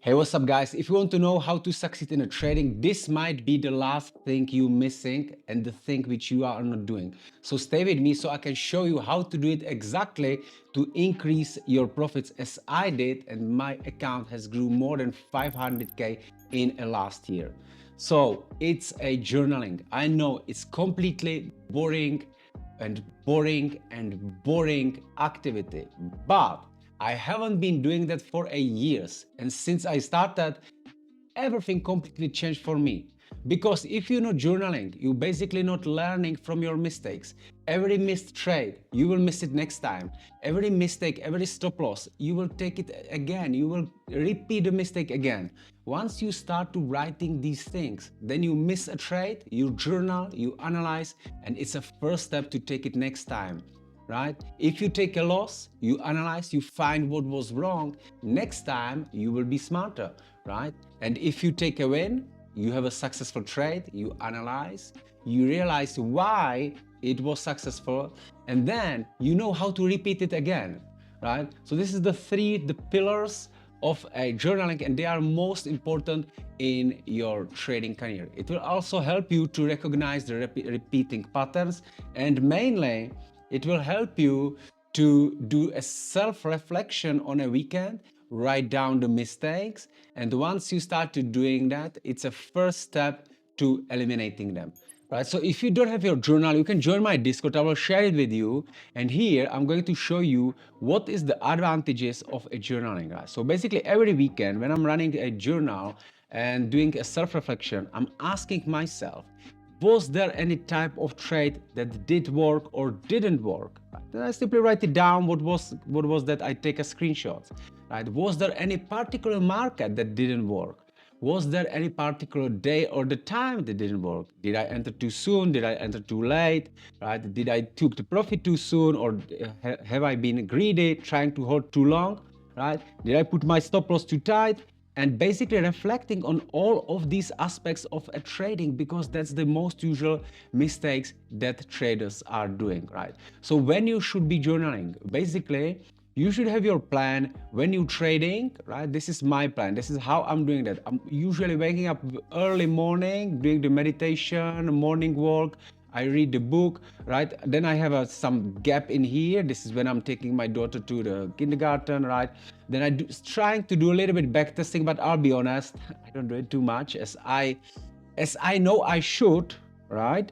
Hey, what's up guys? If you want to know how to succeed in a trading, this might be the last thing you're missing and the thing which you are not doing. So stay with me so I can show you how to do it exactly to increase your profits as I did, and my account has grew more than 500k in a last year. So it's a journaling. I know it's completely boring activity, but I haven't been doing that for years, and since I started, everything completely changed for me. Because if you're not journaling, you're basically not learning from your mistakes. Every missed trade, you will miss it next time. Every mistake, every stop loss, you will take it again. You will repeat the mistake again. Once you start to writing these things, then you miss a trade, you journal, you analyze, and it's a first step to take it next time. Right? If you take a loss, you analyze, you find what was wrong. Next time, you will be smarter, right? And if you take a win, you have a successful trade, you analyze, you realize why it was successful, and then you know how to repeat it again, right? So this is the pillars of a journaling, and they are most important in your trading career. It will also help you to recognize the repeating patterns, and mainly it will help you to do a self-reflection on a weekend, write down the mistakes, and once you start to doing that, it's a first step to eliminating them. Right, so if you don't have your journal, you can join my Discord. I will share it with you, and here I'm going to show you what is the advantages of a journaling. Right? So basically every weekend when I'm running a journal and doing a self-reflection, I'm asking myself, was there any type of trade that did work or didn't work? Then I simply write it down. What was that? I take a screenshot. Right? Was there any particular market that didn't work? Was there any particular day or the time that didn't work? Did I enter too soon? Did I enter too late? Right? Did I took the profit too soon, or have I been greedy, trying to hold too long? Right? Did I put my stop loss too tight? And basically reflecting on all of these aspects of a trading, because that's the most usual mistakes that traders are doing, right? So when you should be journaling, basically you should have your plan when you're trading, right? This is my plan. This is how I'm doing that. I'm usually waking up early morning, doing the meditation, morning walk. I read the book, right? Then I have some gap in here. This is when I'm taking my daughter to the kindergarten, right? Then trying to do a little bit backtesting, but I'll be honest, I don't do it too much as I know I should, right?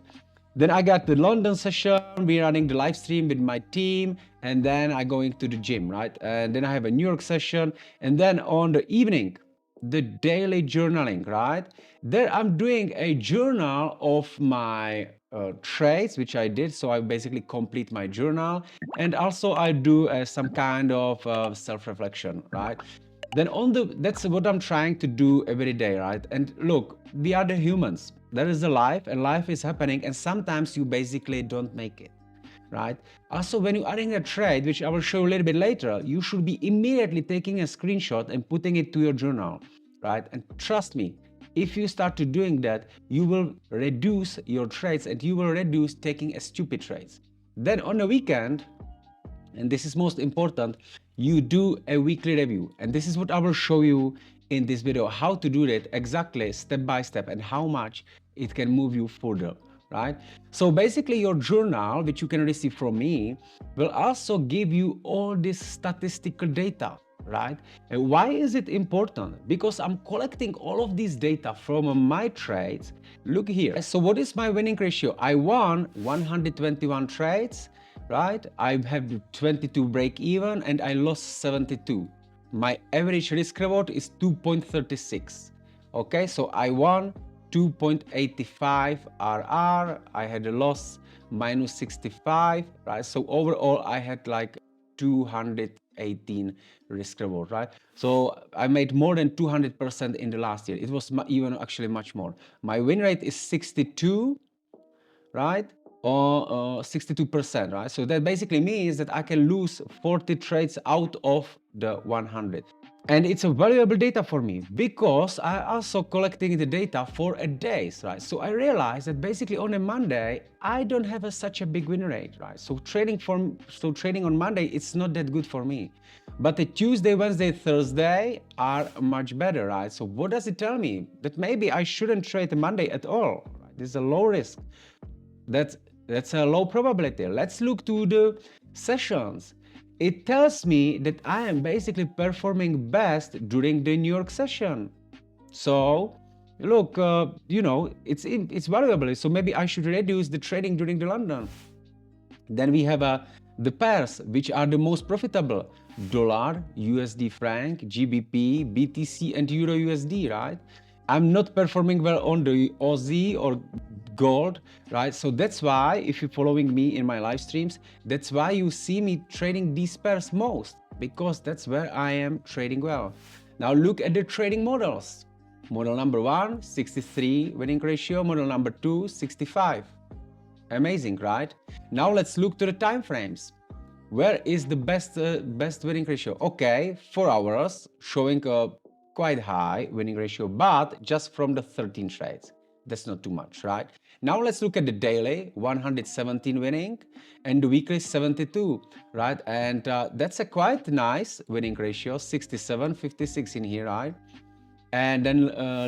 Then I got the London session, we're running the live stream with my team, and then I going to the gym, right? And then I have a New York session, and then on the evening, the daily journaling, right? There I'm doing a journal of my trades, which I did. So I basically complete my journal, and also I do some kind of self-reflection, right? Then that's what I'm trying to do every day, right? And look, we are the humans. There is a life, and life is happening, and sometimes you basically don't make it, right? Also, when you are in a trade, which I will show you a little bit later, you should be immediately taking a screenshot and putting it to your journal, right? And trust me, if you start to doing that, you will reduce your trades, and you will reduce taking a stupid trades. Then on the weekend, and this is most important, you do a weekly review, and this is what I will show you in this video, how to do that exactly step by step, and how much it can move you further, right? So basically your journal, which you can receive from me, will also give you all this statistical data, right? And why is it important? Because I'm collecting all of this data from my trades. Look here. So what is my winning ratio? I won 121 trades, right? I have 22 break even, and I lost 72. My average risk reward is 2.36. Okay, so I won 2.85 RR. I had a loss minus 65, right? So overall, I had like 218 risk reward, right? So I made more than 200% in the last year. It was even actually much more. My win rate is 62, right? Or 62%, right? So that basically means that I can lose 40 trades out of the 100. And it's a valuable data for me because I also collecting the data for a days, right? So I realized that basically on a Monday, I don't have such a big win rate, right? So trading on Monday, it's not that good for me. But the Tuesday, Wednesday, Thursday are much better, right? So what does it tell me? That maybe I shouldn't trade Monday at all, right? This is a low risk. That's a low probability. Let's look to the sessions. It tells me that I am basically performing best during the New York session. So look, it's valuable. So maybe I should reduce the trading during the London. Then we have the pairs, which are the most profitable: dollar, USD franc, GBP, BTC, and Euro USD, right? I'm not performing well on the Aussie or gold, right? So that's why, if you're following me in my live streams, that's why you see me trading these pairs most, because that's where I am trading well. Now look at the trading models. Model number 1, 63 winning ratio. Model number 2, 65. Amazing, right? Now let's look to the time frames. Where is the best winning ratio? Okay, 4 hours showing a quite high winning ratio, but just from the 13 trades. That's not too much, right? Now let's look at the daily, 117 winning, and the weekly 72, right? And that's a quite nice winning ratio, 67, 56 in here, right? And then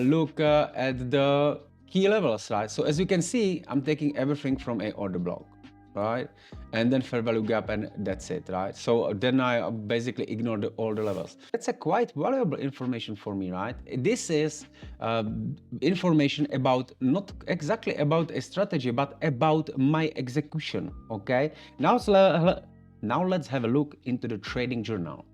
look at the key levels, right? So as you can see, I'm taking everything from a order block, right? And then fair value gap, and that's it, right? So then I basically ignore all the levels. That's a quite valuable information for me, right? This is information about, not exactly about a strategy, but about my execution, okay? Now let's have a look into the trading journal.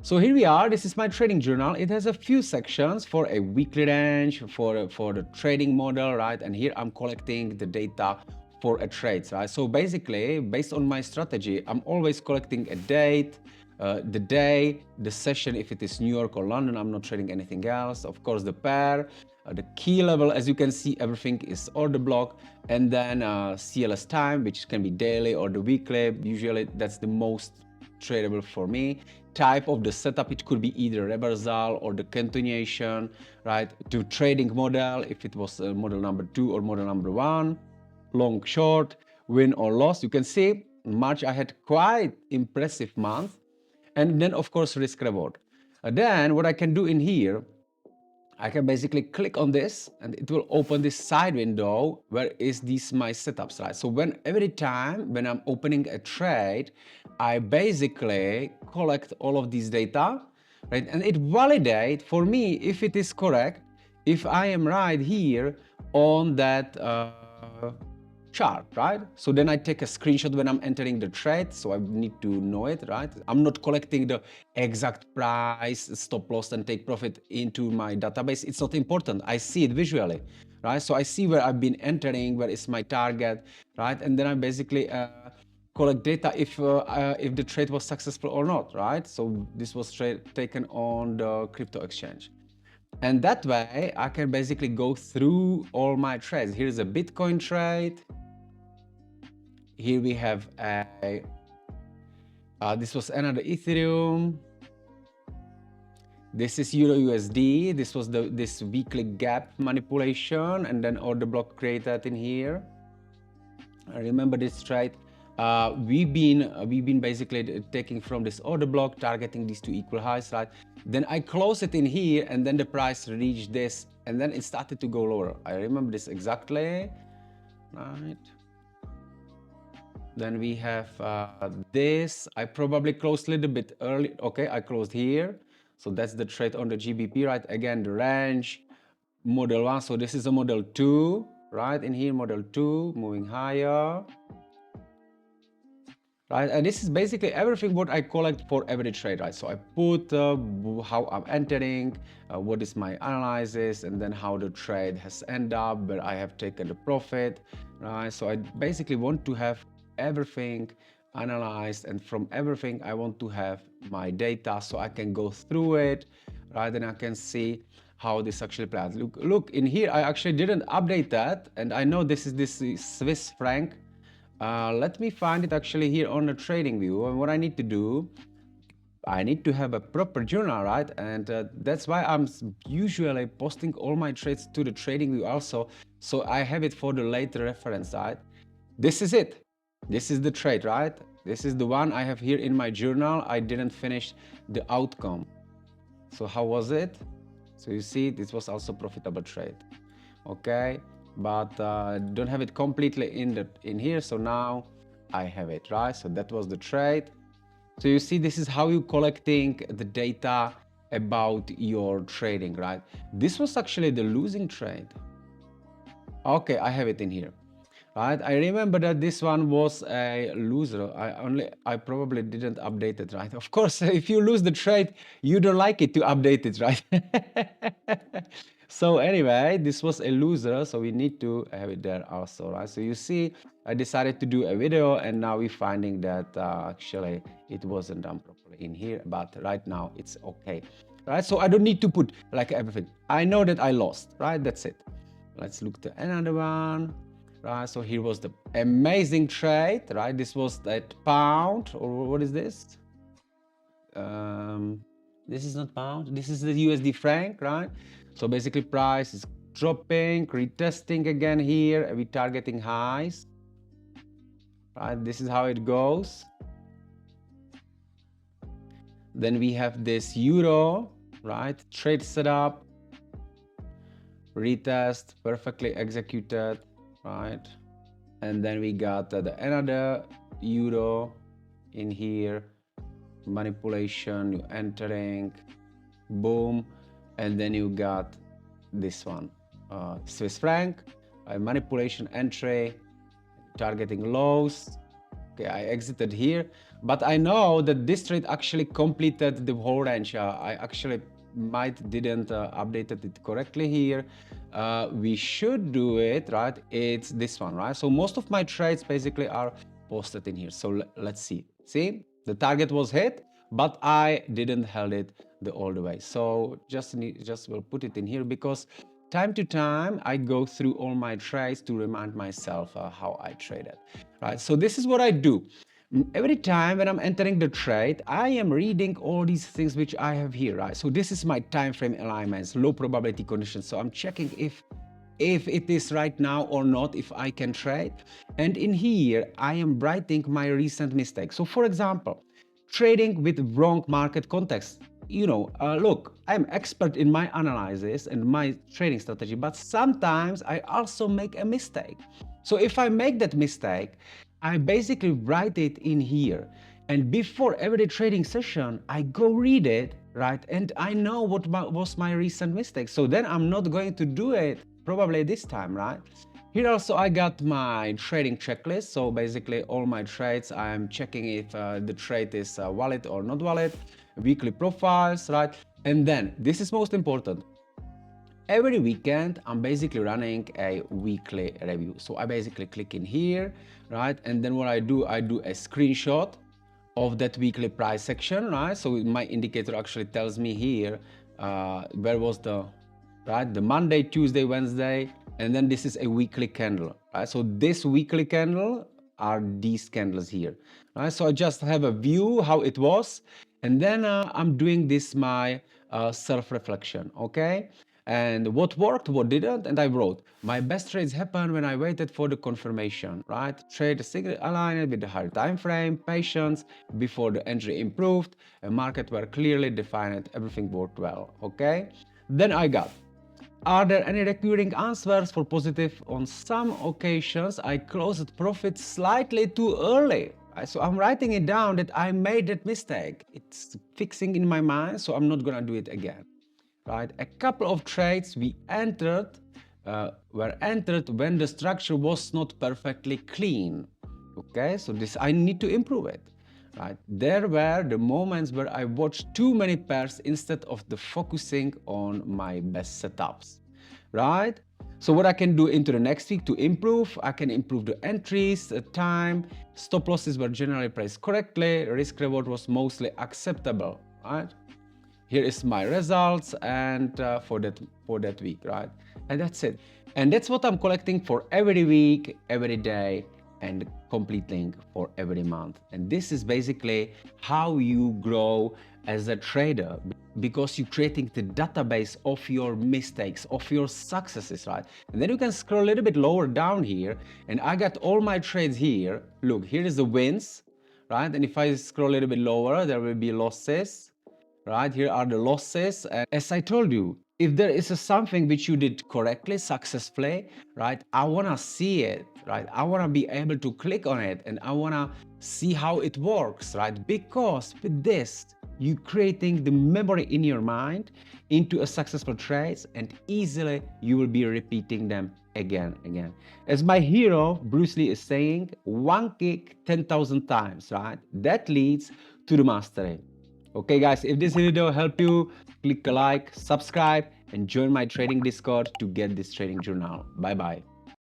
So here we are. This is my trading journal. It has a few sections for a weekly range, for the trading model, right? And here I'm collecting the data for a trade, right? So basically, based on my strategy, I'm always collecting a date, the day, the session, if it is New York or London. I'm not trading anything else. Of course, the pair, the key level, as you can see, everything is order block, and then CLS time, which can be daily or the weekly. Usually that's the most tradable for me. Type of the setup, it could be either reversal or the continuation, right? To trading model, if it was model number 2 or model number 1, long, short, win or loss. You can see March I had quite impressive month, and then of course risk reward. Then what I can do in here, I can basically click on this and it will open this side window where is these my setups, right? So every time when I'm opening a trade, I basically collect all of these data, right? And it validates for me if it is correct, if I am right here on that chart, right? So then I take a screenshot when I'm entering the trade, so I need to know it, right? I'm not collecting the exact price, stop loss, and take profit into my database. It's not important. I see it visually, right? So I see where I've been entering, where is my target, right? And then I basically collect data if the trade was successful or not, right? So this was taken on the crypto exchange. And that way, I can basically go through all my trades. Here's a Bitcoin trade. Here we have this was another Ethereum. This is Euro USD. This was this weekly gap manipulation, and then order block created in here. I remember this trade. We've been basically taking from this order block, targeting these two equal highs, right? Then I close it in here, and then the price reached this, and then it started to go lower. I remember this exactly, right? Then we have this. I probably closed a little bit early. Okay, I closed here. So that's the trade on the GBP, right? Again, the range, model 1. So this is a model 2, right? In here, model 2, moving higher. Right, and this is basically everything what I collect for every trade, right? So I put how I'm entering, what is my analysis, and then how the trade has ended up, where I have taken the profit, right? So I basically want to have everything analyzed, and from everything I want to have my data so I can go through it, right? And I can see how this actually plays. Look in here, I actually didn't update that, and I know this is this Swiss franc. Let me find it actually here on the TradingView, and what I need to do, I need to have a proper journal, right? And that's why I'm usually posting all my trades to the TradingView also, so I have it for the later reference, right? This is it. This is the trade, right? This is the one I have here in my journal. I didn't finish the outcome. So how was it? So you see, this was also profitable trade. Okay, but don't have it completely in here. So now I have it, right? So that was the trade. So you see, this is how you collecting the data about your trading, right? This was actually the losing trade. Okay, I have it in here, right? I remember that this one was a loser. I probably didn't update it, right? Of course, if you lose the trade, you don't like it to update it, right? So anyway, this was a loser, so we need to have it there also, right? So you see, I decided to do a video, and now we're finding that actually it wasn't done properly in here, but right now it's okay, right? So I don't need to put like everything. I know that I lost, right? That's it. Let's look to another one, right? So here was the amazing trade, right? This was that pound, or what is this? This is not pound. This is the USD franc, right? So basically price is dropping, retesting again here, and we're targeting highs, right? This is how it goes. Then we have this euro, right? Trade setup, retest, perfectly executed, right? And then we got another euro in here, manipulation, you entering, boom, and then you got this one, Swiss franc, manipulation entry, targeting lows. Okay, I exited here, but I know that this trade actually completed the whole range. I actually didn't updated it correctly here. We should do it, right? It's this one, right? So most of my trades basically are posted in here. So let's see. See, the target was hit, but I didn't held it all the way. So just will put it in here because time to time I go through all my trades to remind myself how I traded, right? So this is what I do. Every time when I'm entering the trade, I am reading all these things which I have here, right? So this is my time frame alignments, low probability conditions. So I'm checking if it is right now or not, if I can trade. And in here, I am writing my recent mistakes. So for example, trading with wrong market context. Look, I'm expert in my analysis and my trading strategy, but sometimes I also make a mistake. So if I make that mistake, I basically write it in here. And before every trading session, I go read it, right? And I know what was my recent mistake. So then I'm not going to do it probably this time, right? Here also I got my trading checklist. So basically all my trades, I'm checking if the trade is valid or not valid, weekly profiles, right? And then this is most important. Every weekend, I'm basically running a weekly review. So I basically click in here, right? And then what I do a screenshot of that weekly price section, right? So my indicator actually tells me here where was the Monday, Tuesday, Wednesday, and then this is a weekly candle, right? So this weekly candle are these candles here, right? So I just have a view how it was, and then I'm doing this my self-reflection, okay? And what worked, what didn't, and I wrote, my best trades happened when I waited for the confirmation, right? Trade signal aligned with the higher time frame, patience, before the entry improved, a market were clearly defined, everything worked well, okay? Then I got, are there any recurring answers for positive? On some occasions, I closed profit slightly too early. So I'm writing it down that I made that mistake. It's fixing in my mind, so I'm not gonna do it again. Right? A couple of trades we were entered when the structure was not perfectly clean. Okay, so this I need to improve it. Right? There were the moments where I watched too many pairs instead of the focusing on my best setups. Right? So what I can do into the next week to improve, I can improve the entries, the time, stop losses were generally priced correctly, risk reward was mostly acceptable. Right? Here is my results and for that week, right? And that's it. And that's what I'm collecting for every week, every day, and completing for every month. And this is basically how you grow as a trader, because you're creating the database of your mistakes, of your successes, right? And then you can scroll a little bit lower down here, and I got all my trades here. Look, here is the wins, right? And if I scroll a little bit lower, there will be losses, right? Here are the losses. And as I told you, if there is something which you did correctly, successfully, right? I want to see it, right? I want to be able to click on it and I want to see how it works, right? Because with this, you creating the memory in your mind into a successful trades, and easily you will be repeating them again. As my hero Bruce Lee is saying, one kick 10,000 times, right? That leads to the mastery. Okay guys, if this video helped you, click a like, subscribe, and join my trading Discord to get this trading journal. Bye bye.